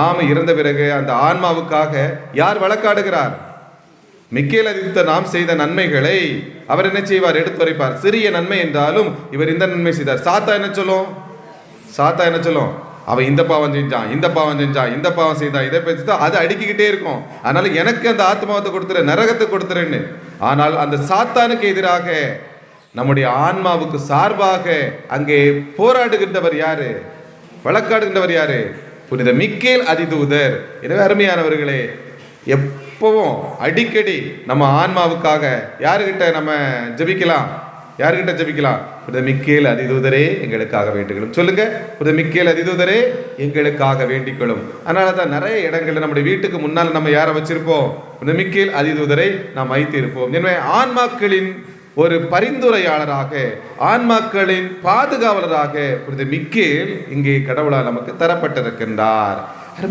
நாம இறந்த பிறகு அந்த ஆன்மாவுக்காக யார் வழக்காடுகிறார்? மிக்கேல் அதிதூத நாம் செய்த நன்மைகளை அவர் என்ன செய்வார்? எடுத்துரைப்பார். சிறிய நன்மை என்றாலும் இவர் இந்த நன்மை செய்தார். சாத்தா என்ன சொல்லும்? அவன் இந்த பாவம் செஞ்சான், இந்த பாவம் செஞ்சான், இந்த பாவம் செய்தான், இதை பேசிட்டா அது அடுக்கிக்கிட்டே இருக்கும். அதனால எனக்கு அந்த ஆத்மாவத்தை கொடுத்துரு, நரகத்தை கொடுத்துருன்னு. ஆனால் அந்த சாத்தானுக்கு எதிராக நம்முடைய ஆன்மாவுக்கு சார்பாக அங்கே போராடுகின்றவர் யாரு? வழக்காடுகின்றவர் யாரு? புனித மிக்கேல் அதிதூதர். எனவே அருமையானவர்களே, எப்பவும் அடிக்கடி நம்ம ஆன்மாவுக்காக யாருக்கிட்ட நம்ம ஜெபிக்கலாம்? யாருக்கிட்ட ஜெபிக்கலாம்? புனித மிக்கேல் அதிதூதரே எங்களுக்காக வேண்டிக்கொள்ளும். சொல்லுங்க, புனித மிக்கேல் அதிதூதரே எங்களுக்காக வேண்டிக்கொள்ளும். அதனால தான் நிறைய இடங்கள்ல நம்முடைய வீட்டுக்கு முன்னால் நம்ம யாரை வச்சிருப்போம்? புனித மிக்கேல் அதிதூதரை நாம் வைத்திருப்போம். எனவே ஆன்மாக்களின் ஒரு பரிந்துரையாளராக, ஆன்மாக்களின் பாதுகாவலராக புனித மிக்கேல் இங்கே கடவுளால் நமக்கு தரப்பட்டிருக்கின்றார்.